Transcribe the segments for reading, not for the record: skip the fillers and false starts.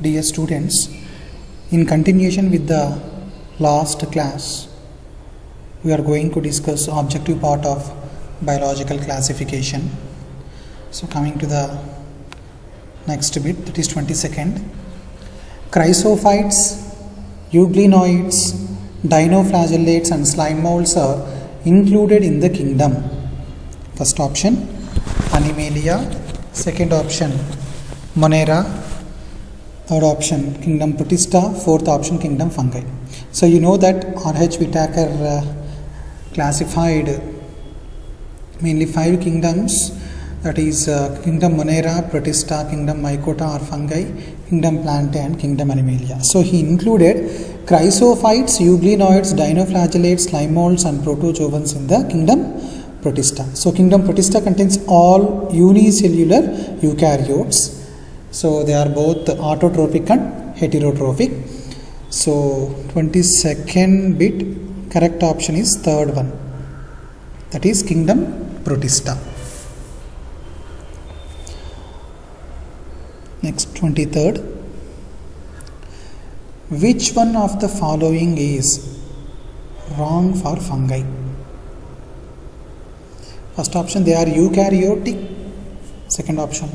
Dear students, in continuation with the last class, we are going to discuss objective part of biological classification. So coming to the next bit, that is 22nd. Chrysophytes, euglenoids, dinoflagellates and slime molds are included in the kingdom. First option Animalia, second option Monera, third option kingdom Protista, fourth option kingdom Fungi. So you know that R.H. Whittaker classified mainly 5 kingdoms, that is kingdom Monera, Protista, kingdom Mycota or Fungi, kingdom Plantae and kingdom Animalia. So he included chrysophytes, euglenoids, dinoflagellates, slime molds and protozoans in the kingdom Protista. So kingdom Protista contains all unicellular eukaryotes. So they are both autotrophic and heterotrophic. So 22nd bit, correct option is third one, that is kingdom Protista. Next, 23rd. Which one of the following is wrong for fungi? First option, they are eukaryotic. Second option,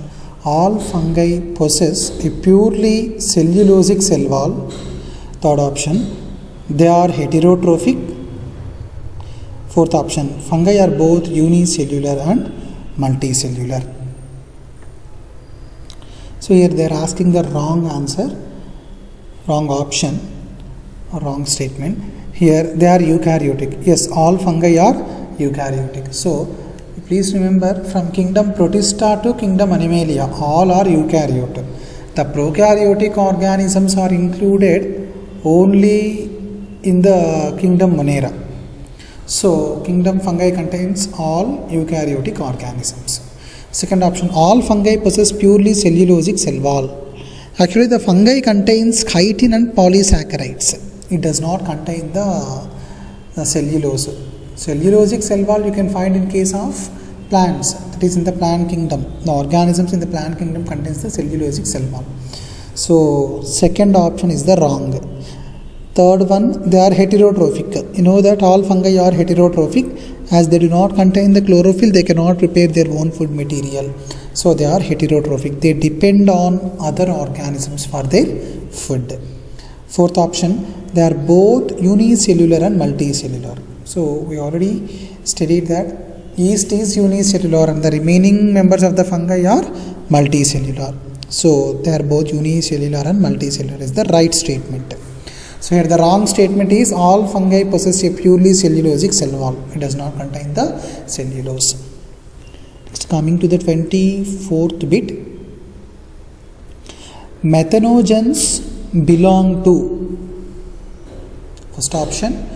all fungi possess a purely cellulosic cell wall. Third option, they are heterotrophic. Fourth option, fungi are both unicellular and multicellular. So here they are asking the wrong answer, wrong option or wrong statement. Here they are eukaryotic. Yes, all fungi are eukaryotic. So please remember, from kingdom Protista to kingdom Animalia, all are eukaryote. The prokaryotic organisms are included only in the kingdom Monera. So kingdom Fungi contains all eukaryotic organisms. Second option, all fungi possess purely cellulosic cell wall. Actually, the fungi contains chitin and polysaccharides. It does not contain the cellulose. Cellulosic cell wall you can find in case of plants, that is in the plant kingdom. The organisms in the plant kingdom contains the cellulosic cell wall. So second option is the wrong. Third one, they are heterotrophic. You know that all fungi are heterotrophic. As they do not contain the chlorophyll, they cannot prepare their own food material. So they are heterotrophic. They depend on other organisms for their food. Fourth option, they are both unicellular and multicellular. So we already studied that yeast is unicellular and the remaining members of the fungi are multicellular. So they are both unicellular and multicellular is the right statement. So here the wrong statement is all fungi possess a purely cellulosic cell wall. It does not contain the cellulose. Next, coming to the 24th bit. Methanogens belong to, first option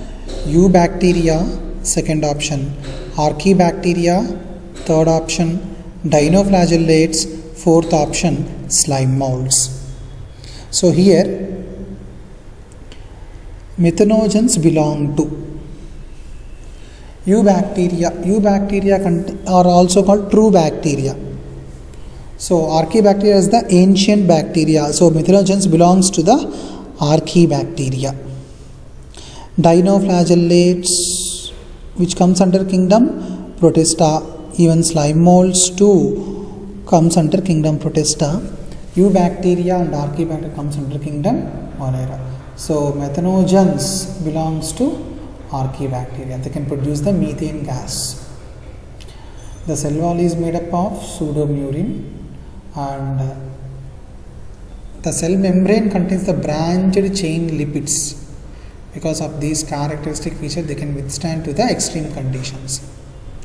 Eubacteria, second option Archaebacteria, third option dinoflagellates, fourth option slime molds. So here methanogens belong to Eubacteria. Eubacteria are also called true bacteria. So Archaebacteria is the ancient bacteria. So methanogens belongs to the Archaebacteria. Dinoflagellates, which comes under kingdom Protista. Even slime molds too comes under kingdom Protista. Eubacteria and Archaebacteria comes under kingdom Monera. So methanogens belongs to Archaebacteria. They can produce the methane gas. The cell wall is made up of pseudomurine and the cell membrane contains the branched chain lipids. Because of these characteristic features, they can withstand to the extreme conditions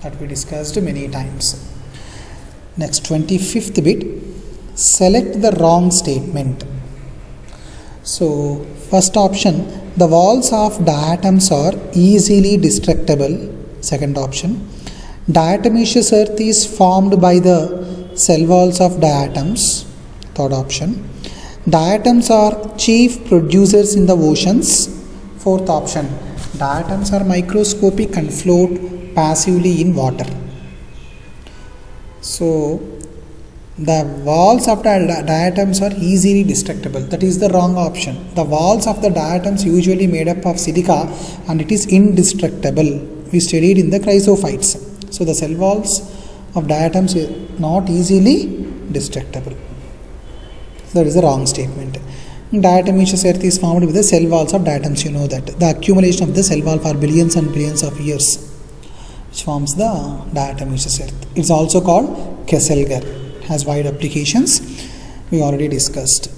that we discussed many times. Next, 25th bit. Select the wrong statement. So first option, the walls of diatoms are easily destructible. Second option, diatomaceous earth is formed by the cell walls of diatoms. Third option, diatoms are chief producers in the oceans. Fourth option, diatoms are microscopic and float passively in water. So The walls of the diatoms are easily destructible. That is the wrong option. The walls of the diatoms usually made up of silica and it is indestructible. We studied in the chrysophytes. So the cell walls of diatoms are not easily destructible. So that is the wrong statement. Diatomaceous earth is formed with the cell walls of diatoms. You know that. The accumulation of the cell wall for billions and billions of years, which forms the diatomaceous earth. It's also called Kesselger. Has wide applications. We already discussed.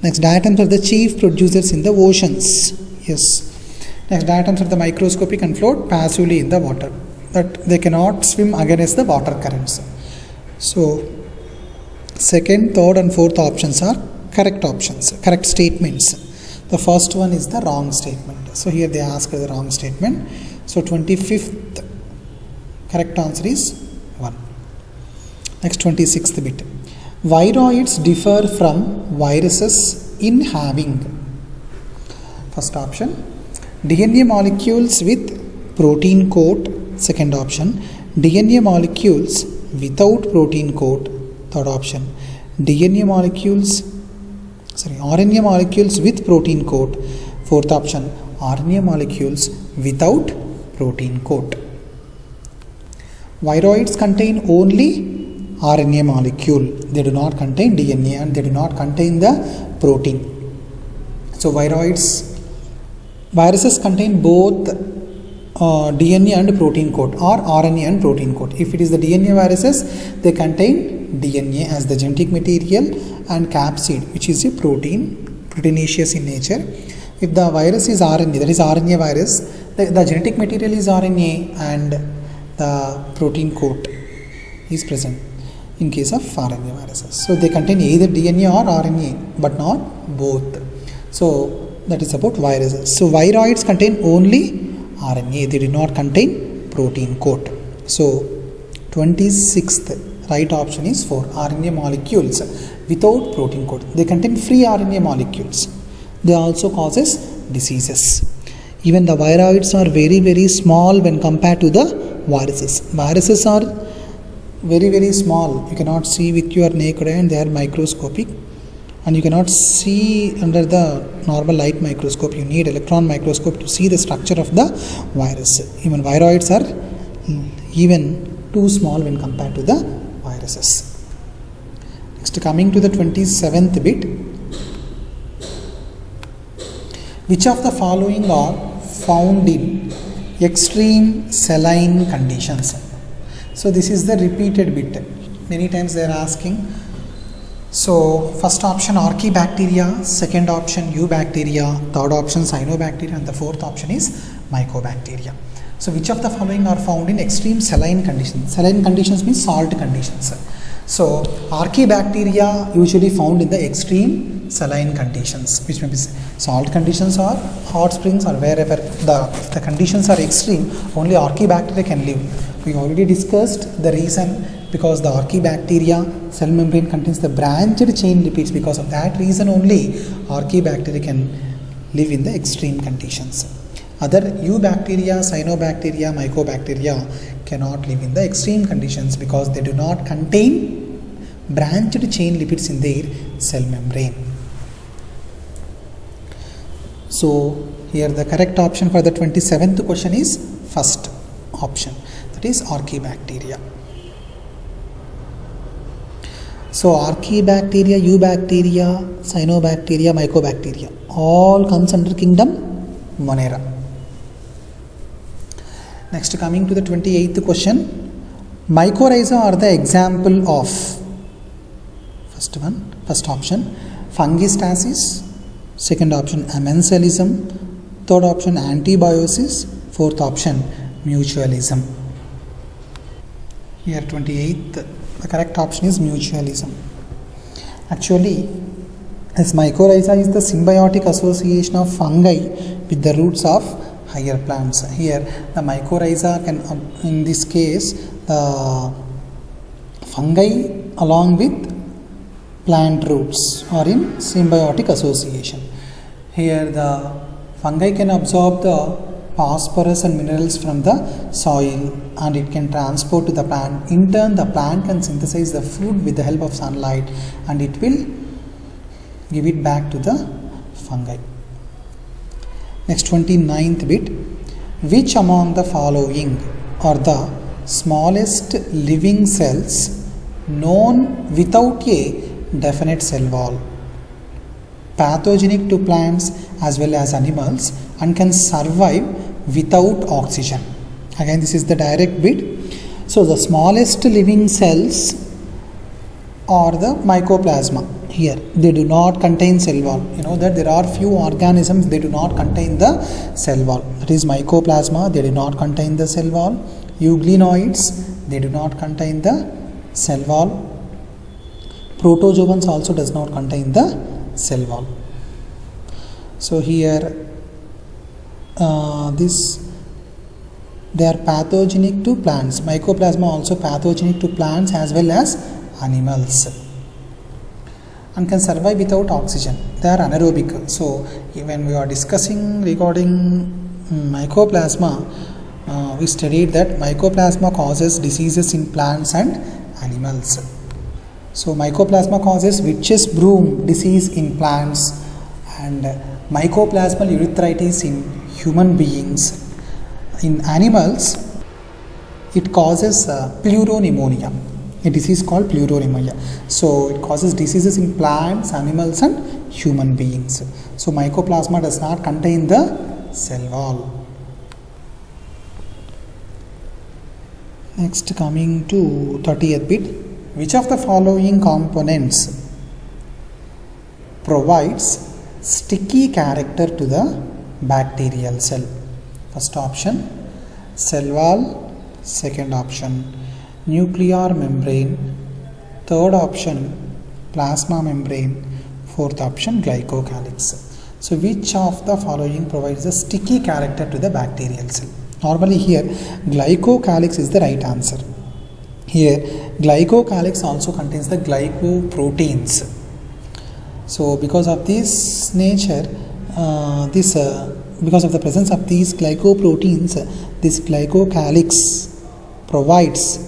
Next, diatoms are the chief producers in the oceans. Yes. Next, diatoms are the microscopic and float passively in the water. But they cannot swim against the water currents. So, second, third and fourth options are correct options, correct statements. The first one is the wrong statement. So, here they ask the wrong statement. So, 25th correct answer is 1. Next, 26th bit. Viroids differ from viruses in having. First option, DNA molecules with protein coat. Second option, DNA molecules without protein coat. Third option, RNA molecules with protein coat. Fourth option, RNA molecules without protein coat. Viroids contain only RNA molecule. They do not contain DNA and they do not contain the protein. So viruses contain both DNA and protein coat or RNA and protein coat. If it is the DNA viruses, they contain DNA as the genetic material and capsid, which is a proteinaceous in nature. If the virus is RNA, that is RNA virus, the genetic material is RNA and the protein coat is present in case of RNA viruses. So they contain either DNA or RNA but not both. So that is about viruses. So viroids contain only RNA. They do not contain protein coat. So 26th right option is 4. RNA molecules without protein coat. They contain free RNA molecules. They also causes diseases. Even the viroids are very, very small when compared to the viruses. Viruses are very, very small. You cannot see with your naked eye and they are microscopic. And you cannot see under the normal light microscope. You need electron microscope to see the structure of the virus. Even viroids are even too small when compared to the viruses. Next, coming to the 27th bit. Which of the following are found in extreme saline conditions? So this is the repeated bit. Many times they are asking. So first option Archaebacteria, second option Eubacteria, third option Cyanobacteria, and the fourth option is Mycobacteria. So which of the following are found in extreme saline conditions? Saline conditions means salt conditions. So Archaebacteria usually found in the extreme saline conditions, which means salt conditions or hot springs or wherever the conditions are extreme, only Archaebacteria can live. We already discussed the reason, because the Archaebacteria cell membrane contains the branched chain lipids. Because of that reason only Archaebacteria can live in the extreme conditions. Other Eubacteria, Cyanobacteria, Mycobacteria cannot live in the extreme conditions because they do not contain branched chain lipids in their cell membrane. So here the correct option for the 27th question is first option, that is Archaebacteria. So Archaebacteria, Eubacteria, Cyanobacteria, Mycobacteria all comes under kingdom Monera. Next, coming to the 28th question. Mycorrhiza are the example of, first option fungistasis, second option amensalism, third option antibiosis, fourth option mutualism. Here 28th, the correct option is mutualism. Actually, as mycorrhiza is the symbiotic association of fungi with the roots of higher plants. Here the mycorrhiza can, in this case, the fungi along with plant roots are in symbiotic association. Here the fungi can absorb the phosphorus and minerals from the soil, and it can transport to the plant. In turn, the plant can synthesize the food with the help of sunlight, and it will give it back to the fungi. Next, 29th bit. Which among the following are the smallest living cells known without a definite cell wall, pathogenic to plants as well as animals, and can survive without oxygen? Again, this is the direct bit. So the smallest living cells are the mycoplasma. Here they do not contain cell wall. You know that there are few organisms, they do not contain the cell wall. That is mycoplasma, they do not contain the cell wall. Euglenoids, they do not contain the cell wall. Protozoans also does not contain the cell wall. So here they are pathogenic to plants. Mycoplasma also pathogenic to plants as well as animals, and can survive without oxygen. They are anaerobic. So when we are discussing regarding mycoplasma, we studied that mycoplasma causes diseases in plants and animals. So mycoplasma causes witch's broom disease in plants and mycoplasmal urethritis in human beings. In animals, it causes pleuropneumonia, a disease called pleuropneumonia. So it causes diseases in plants, animals and human beings. So mycoplasma does not contain the cell wall. Next, coming to 30th bit. Which of the following components provides sticky character to the bacterial cell? First option, cell wall. Second option, nuclear membrane. Third option, plasma membrane. Fourth option, glycocalyx. So which of the following provides a sticky character to the bacterial cell? Normally here glycocalyx is the right answer. Here glycocalyx also contains the glycoproteins. So because of this nature, because of the presence of these glycoproteins, this glycocalyx provides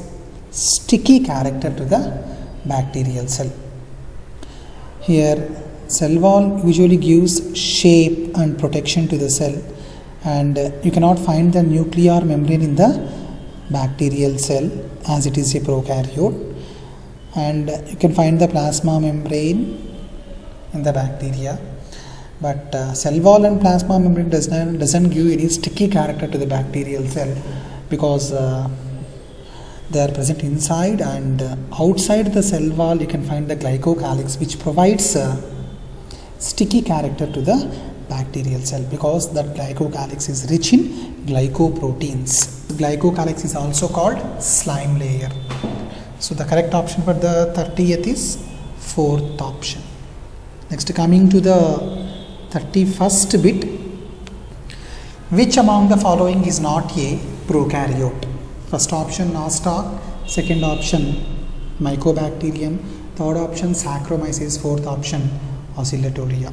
sticky character to the bacterial cell. Here cell wall usually gives shape and protection to the cell, and you cannot find the nuclear membrane in the bacterial cell as it is a prokaryote, and you can find the plasma membrane in the bacteria, but cell wall and plasma membrane doesn't give any sticky character to the bacterial cell, because they are present inside, and outside the cell wall you can find the glycocalyx, which provides sticky character to the bacterial cell, because that glycocalyx is rich in glycoproteins. Glycocalyx is also called slime layer. So the correct option for the 30th is fourth option. Next, coming to the 31st bit. Which among the following is not a prokaryote? First option, nostoc. Second option, mycobacterium. Third option, Saccharomyces. Fourth option, Oscillatoria.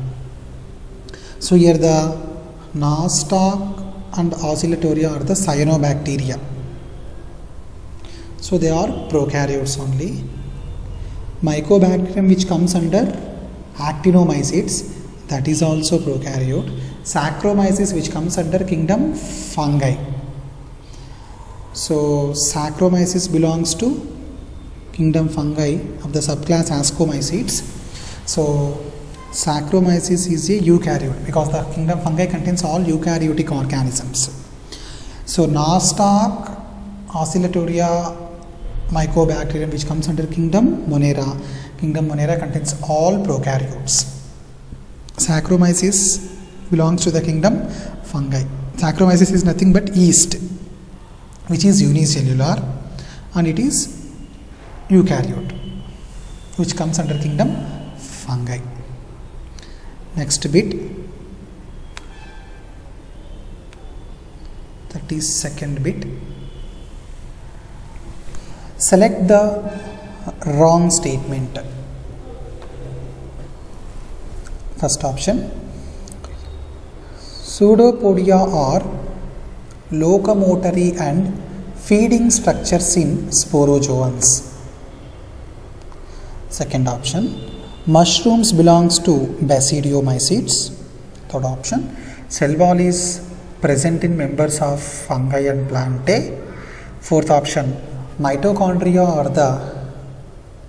So here the nostoc and Oscillatoria are the cyanobacteria. So they are prokaryotes only. Mycobacterium, which comes under actinomycetes, that is also prokaryote. Saccharomyces, which comes under kingdom fungi. So Saccharomyces belongs to kingdom fungi of the subclass Ascomycetes. So Saccharomyces is a eukaryote, because the kingdom fungi contains all eukaryotic organisms. So nostoc, Oscillatoria, Mycobacterium, which comes under kingdom Monera. Kingdom Monera contains all prokaryotes. Saccharomyces belongs to the kingdom fungi. Saccharomyces is nothing but yeast, which is unicellular, and it is eukaryote, which comes under kingdom fungi. Next bit, 32nd bit. Select the wrong statement. First option, Pseudopodia are locomotory and feeding structures in sporozoans. Second option, mushrooms belongs to basidiomycetes. Third option, cell wall is present in members of fungi and plantae. Fourth option, mitochondria are the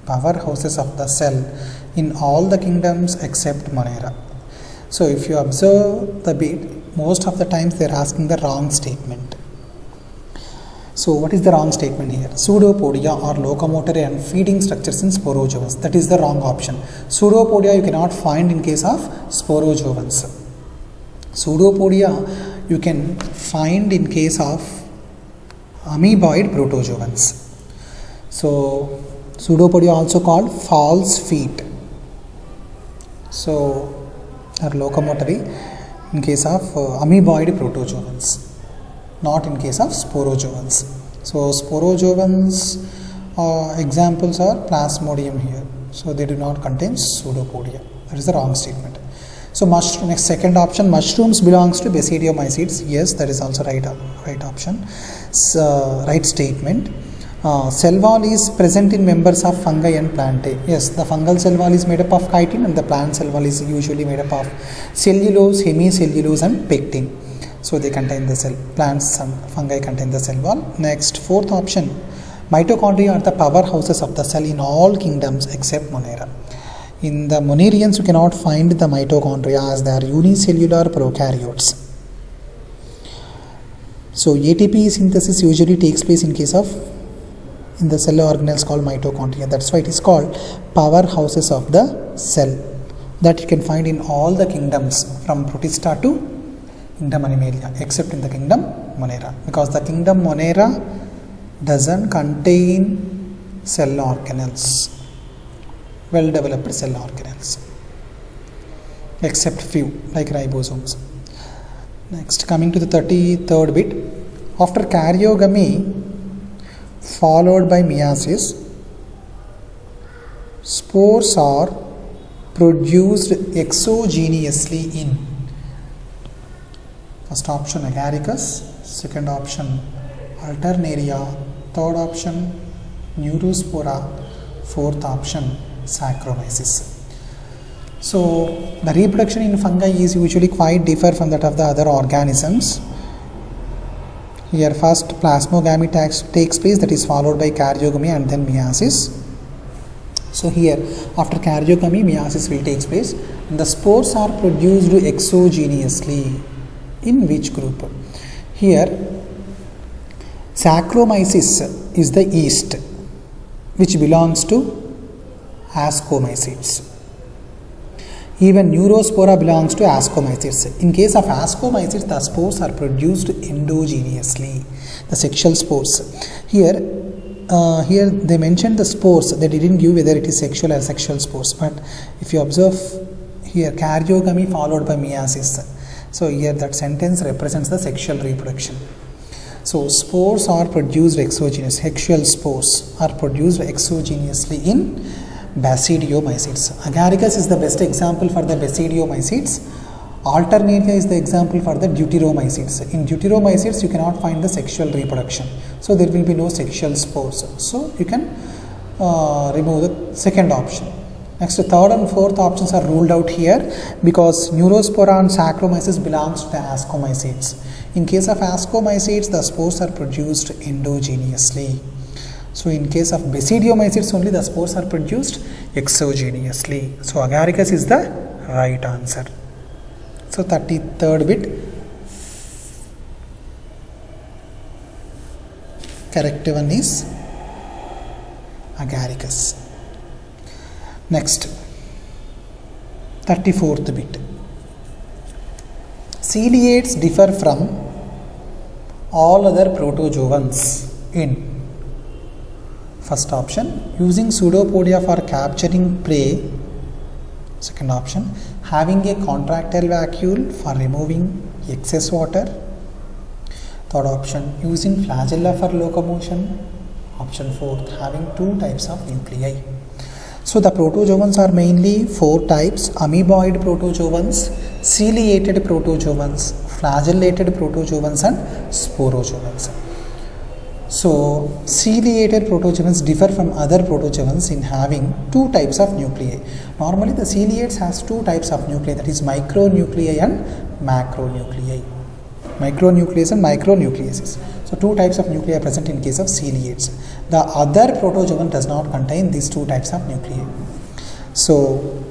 powerhouses of the cell in all the kingdoms except Monera. So if you observe the bit, most of the times they are asking the wrong statement. So what is the wrong statement here? Pseudopodia are locomotory and feeding structures in sporozoans. That is the wrong option. Pseudopodia you cannot find in case of sporozoans. Pseudopodia you can find in case of amoeboid protozoans. So pseudopodia also called false feet. So are locomotory in case of amoeboid protozoans, not in case of sporozoans. So sporozoans examples are Plasmodium here. So they do not contain pseudopodia. That is the wrong statement. So next second option, mushrooms belongs to basidiomycetes. Yes, that is also right option. Right statement. Cell wall is present in members of fungi and plantae. Yes, the fungal cell wall is made up of chitin and the plant cell wall is usually made up of cellulose, hemicellulose and pectin. So they contain the cell. Plants and fungi contain the cell wall. Next, fourth option, mitochondria are the powerhouses of the cell in all kingdoms except Monera. In the Monerians you cannot find the mitochondria as they are unicellular prokaryotes. So ATP synthesis usually takes place in case of in the cell organelles called mitochondria. That's why it is called powerhouses of the cell, that you can find in all the kingdoms from Protista to kingdom Animalia except in the kingdom Monera, because the kingdom Monera doesn't contain cell organelles, well developed cell organelles, except few like ribosomes. Next, coming to the 33rd bit, after karyogamy followed by meiosis, spores are produced exogenously in first option Agaricus, second option Alternaria, third option Neurospora, fourth option Saccharomyces. So the reproduction in fungi is usually quite different from that of the other organisms. Here first plasmogamy takes place, that is followed by karyogamy and then meiosis. So here after karyogamy meiosis will take place and the spores are produced exogenously. In which group? Here Saccharomyces is the yeast which belongs to Ascomycetes. Even Neurospora belongs to Ascomycetes. In case of Ascomycetes, the spores are produced endogenously, the sexual spores. Here they mentioned the spores, they didn't give whether it is sexual or sexual spores. But if you observe here, karyogamy followed by meiosis. So here that sentence represents the sexual reproduction. So spores are produced exogenous, sexual spores are produced exogenously in Basidiomycetes. Agaricus is the best example for the Basidiomycetes. Alternaria is the example for the Deuteromycetes. In Deuteromycetes you cannot find the sexual reproduction, so there will be no sexual spores. So you can remove the second option. Next, third and fourth options are ruled out here because Neurospora and Saccharomyces belongs to the Ascomycetes. In case of Ascomycetes, the spores are produced endogenously. So in case of Basidiomycetes only, the spores are produced exogenously. So Agaricus is the right answer. So 33rd bit, correct one is Agaricus. Next, 34th bit. Ciliates differ from all other protozoans in first option, using pseudopodia for capturing prey. Second option, having a contractile vacuole for removing excess water. Third option, using flagella for locomotion. Option fourth, having two types of nuclei. So the protozoans are mainly 4 types: amoeboid protozoans, ciliated protozoans, flagellated protozoans and sporozoans. So ciliated protozoans differ from other protozoans in having 2 types of nuclei. Normally the ciliates has 2 types of nuclei, that is micronuclei and macronuclei. Micronucleus and micronucleases. So 2 types of nuclei are present in case of ciliates. The other protozoan does not contain these 2 types of nuclei. So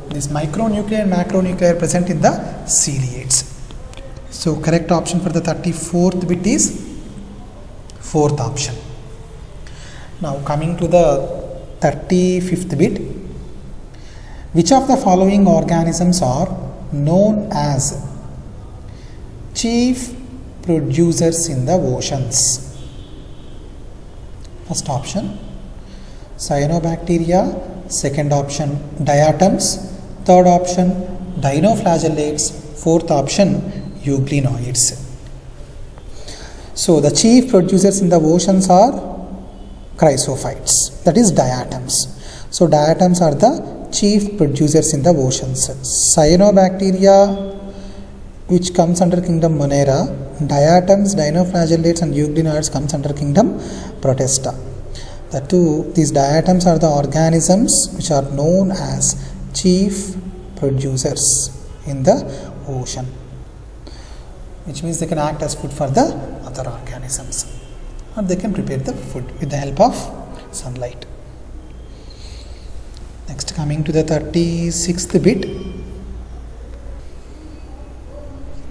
this micronuclei and macronuclei are present in the ciliates. So correct option for the 34th bit is 4th option. Now coming to the 35th bit. Which of the following organisms are known as chief producers in the oceans? First option cyanobacteria, second option diatoms, third option dinoflagellates, fourth option euglenoids. So the chief producers in the oceans are chrysophytes, that is diatoms. So diatoms are the chief producers in the oceans. Cyanobacteria, which comes under kingdom Monera, diatoms, dinoflagellates and euglenoids comes under kingdom Protista. These diatoms are the organisms which are known as chief producers in the ocean, which means they can act as food for the other organisms, or they can prepare the food with the help of sunlight. Next, coming to the 36th bit.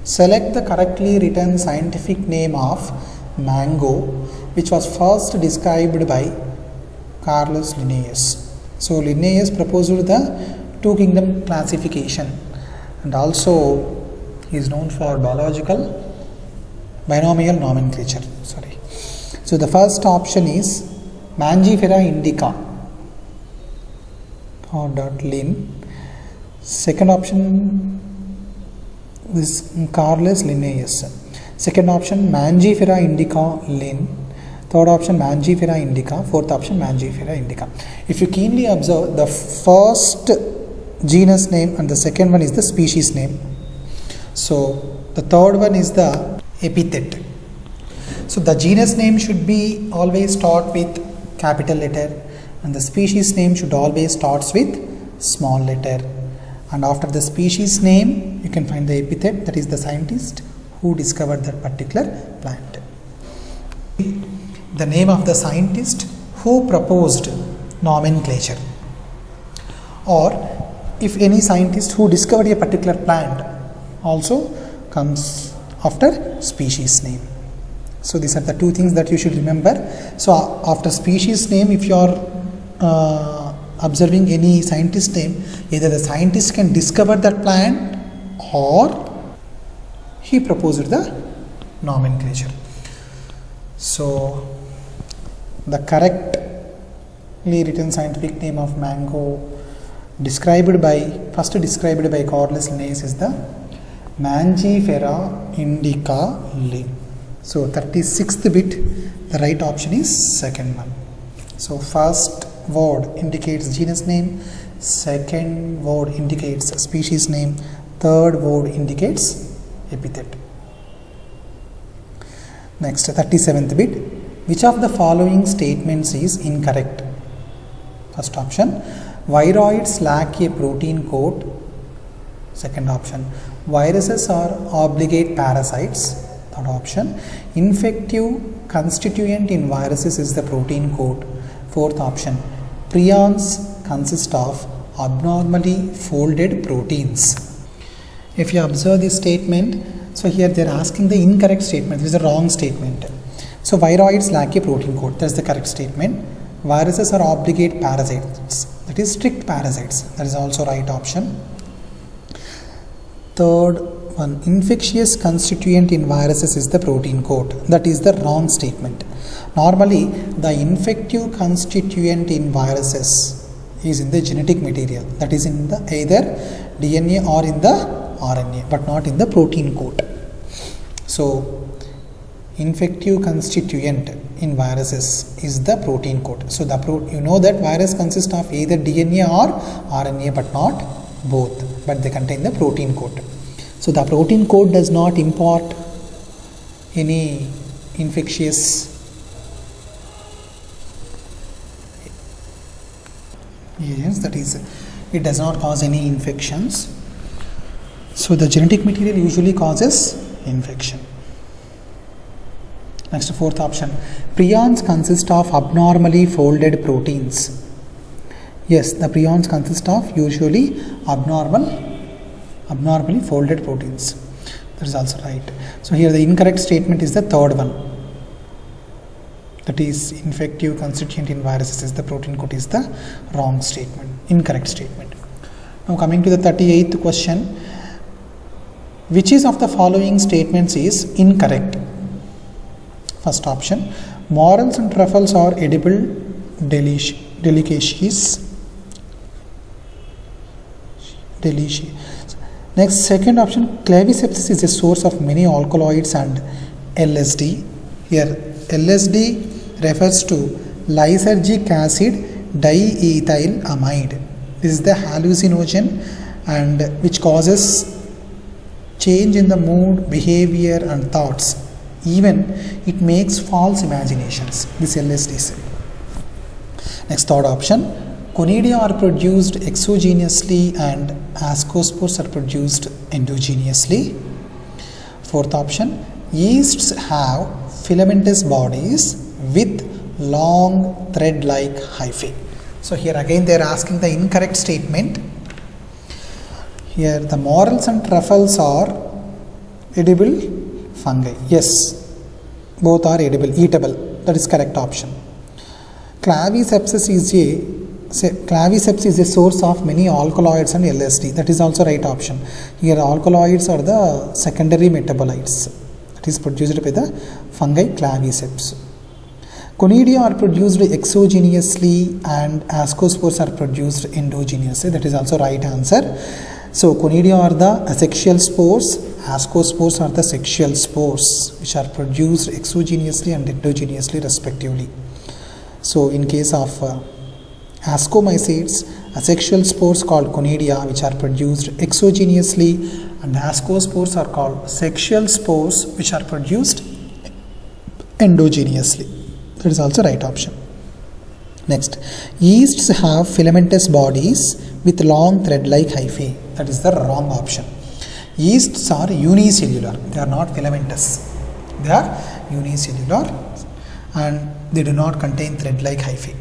Select the correctly written scientific name of mango, which was first described by Carolus Linnaeus. So Linnaeus proposed the 2 kingdom classification, and also he is known for binomial nomenclature. So the first option is Mangifera indica or Linn. Second option is Carolus Linnaeus. Second option Mangifera indica Linn. Third option Mangifera indica. Fourth option Mangifera indica. If you keenly observe, the first genus name and the second one is the species name. So the third one is the epithet. So the genus name should be always start with capital letter, and the species name should always starts with small letter. And after the species name, you can find the epithet, that is the scientist who discovered that particular plant. The name of the scientist who proposed nomenclature, or if any scientist who discovered a particular plant also comes after species name. So these are the 2 things that you should remember. So after species name, if you are observing any scientist name, either the scientist can discover that plant or he proposed the nomenclature. So the correctly written scientific name of mango first described by Carolus Linnaeus is the Mangifera indica Linn. So 36th bit, the right option is second one. So first word indicates genus name, second word indicates species name, third word indicates epithet. Next, 37th bit. Which of the following statements is incorrect? First option, viroids lack a protein coat. Second option, viruses are obligate parasites. Third option, infective constituent in viruses is the protein coat. Fourth option, prions consist of abnormally folded proteins. If you observe this statement, so here they are asking the incorrect statement. This is a wrong statement. So viroids lack a protein coat. That is the correct statement. Viruses are obligate parasites. That is strict parasites. That is also right option. Third one, infectious constituent in viruses is the protein coat. That is the wrong statement. Normally, the infective constituent in viruses is in the genetic material. That is in the either DNA or in the RNA, but not in the protein coat. So infective constituent in viruses is the protein coat. So you know that virus consists of either DNA or RNA, but not both, but they contain the protein coat. So the protein coat does not impart any infectious agents, that is, it does not cause any infections. So the genetic material usually causes infection. Next, fourth option, prions consist of abnormally folded proteins. Yes, the prions consist of usually abnormally folded proteins. That is also right. So here the incorrect statement is the third one. That is, infective constituent in viruses is the protein coat is the wrong statement, incorrect statement. Now coming to the 38th question, which is of the following statements is incorrect? First option, morels and truffles are edible delicacies. Next, second option, clavisepsis is a source of many alkaloids and LSD. Here LSD refers to lysergic acid diethylamide. This is the hallucinogen and which causes change in the mood, behavior and thoughts. Even it makes false imaginations, this LSD. Next, third option, conidia are produced exogenously and ascospores are produced endogenously. Fourth option, yeasts have filamentous bodies with long thread-like hyphae. So here again they are asking the incorrect statement. Here the morels and truffles are edible fungi. Yes, both are edible, eatable. That is correct option. Clavisepsis is a source of many alkaloids and LSD. That is also right option. Here alkaloids are the secondary metabolites. It is produced by the fungi claviceps. Conidia are produced exogenously and ascospores are produced endogenously. That is also right answer. So conidia are the asexual spores, ascospores are the sexual spores which are produced exogenously and endogenously respectively. So in case of ascomycetes, asexual spores called conidia which are produced exogenously, and ascospores are called sexual spores which are produced endogenously. That is also right option. Next, yeasts have filamentous bodies with long thread-like hyphae. That is the wrong option. Yeasts are unicellular. They are not filamentous. They are unicellular and they do not contain thread-like hyphae.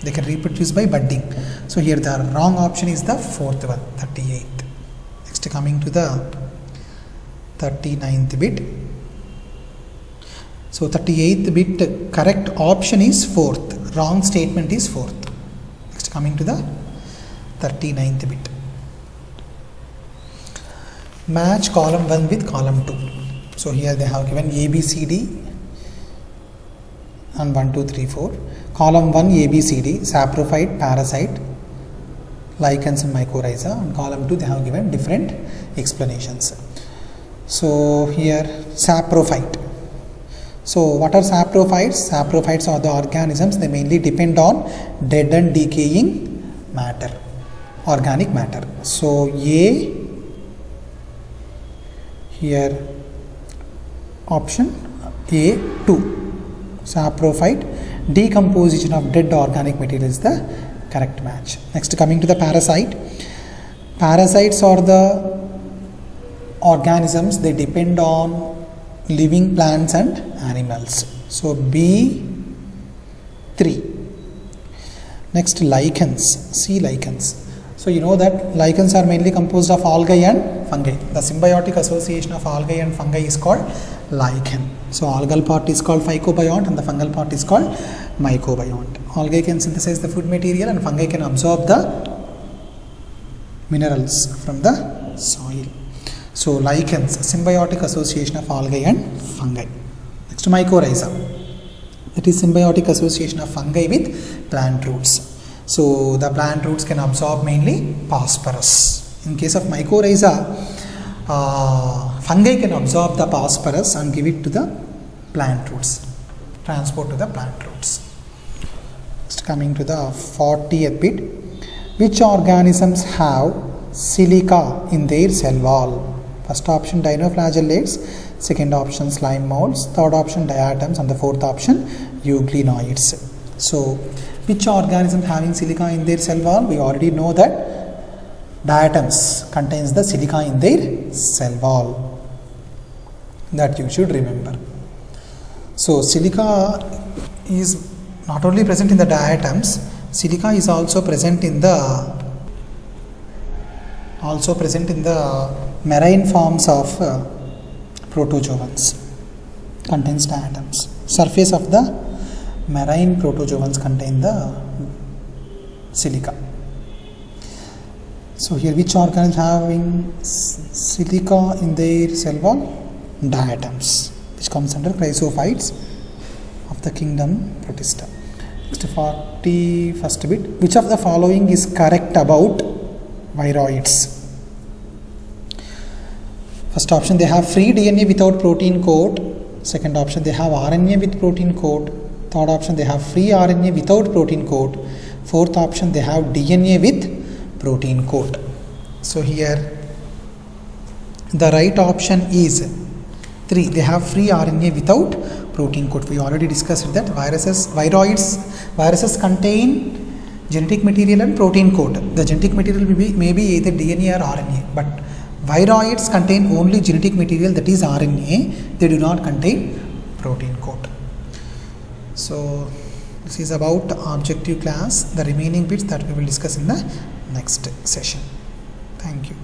They can reproduce by budding. So here the wrong option is the fourth one, 38th. Next, coming to the 39th bit. So 38th bit correct option is fourth. Wrong statement is fourth. Next, coming to the 39th bit. Match column 1 with column 2. So here they have given A, B, C, D and 1, 2, 3, 4. Column 1 A, B, C, D, saprophyte, parasite, lichens and mycorrhiza, and column 2 they have given different explanations. So here saprophyte. So what are saprophytes? Saprophytes are the organisms, they mainly depend on dead and decaying matter, organic matter. So A, here option A2, saprophyte, decomposition of dead organic material is the correct match. Next, coming to the parasite. Parasites are the organisms, they depend on living plants and animals. So B3. Next, lichens. C, lichens. So you know that lichens are mainly composed of algae and fungi. The symbiotic association of algae and fungi is called lichen. So algal part is called phycobiont and the fungal part is called mycobiont. Algae can synthesize the food material and fungi can absorb the minerals from the soil. So lichens, symbiotic association of algae and fungi. Next, mycorrhiza. That is symbiotic association of fungi with plant roots. So the plant roots can absorb mainly phosphorus. In case of mycorrhiza, fungi can absorb the phosphorus and give it to the plant roots, transport to the plant roots. Next, coming to the 40th bit, which organisms have silica in their cell wall? First option dinoflagellates, second option slime molds, third option diatoms, and the fourth option euglenoids. So which organism having silica in their cell wall? We already know that diatoms contains the silica in their cell wall, that you should remember. So silica is not only present in the diatoms, silica is also present in the marine forms of protozoans, contains diatoms. Surface of the marine protozoans contain the silica. So here, which organisms having silica in their cell wall? Diatoms, which comes under chrysophytes of the kingdom Protista. Next, 41st bit, which of the following is correct about viroids? First option, they have free DNA without protein coat. Second option, they have RNA with protein coat. Third option, they have free RNA without protein coat. Fourth option, they have DNA with protein coat. So here the right option is 3. They have free RNA without protein coat. We already discussed that viruses contain genetic material and protein coat. The genetic material may be either DNA or RNA, but viroids contain only genetic material, that is RNA. They do not contain protein coat. So this is about objective class. The remaining bits that we will discuss in the next session. Thank you.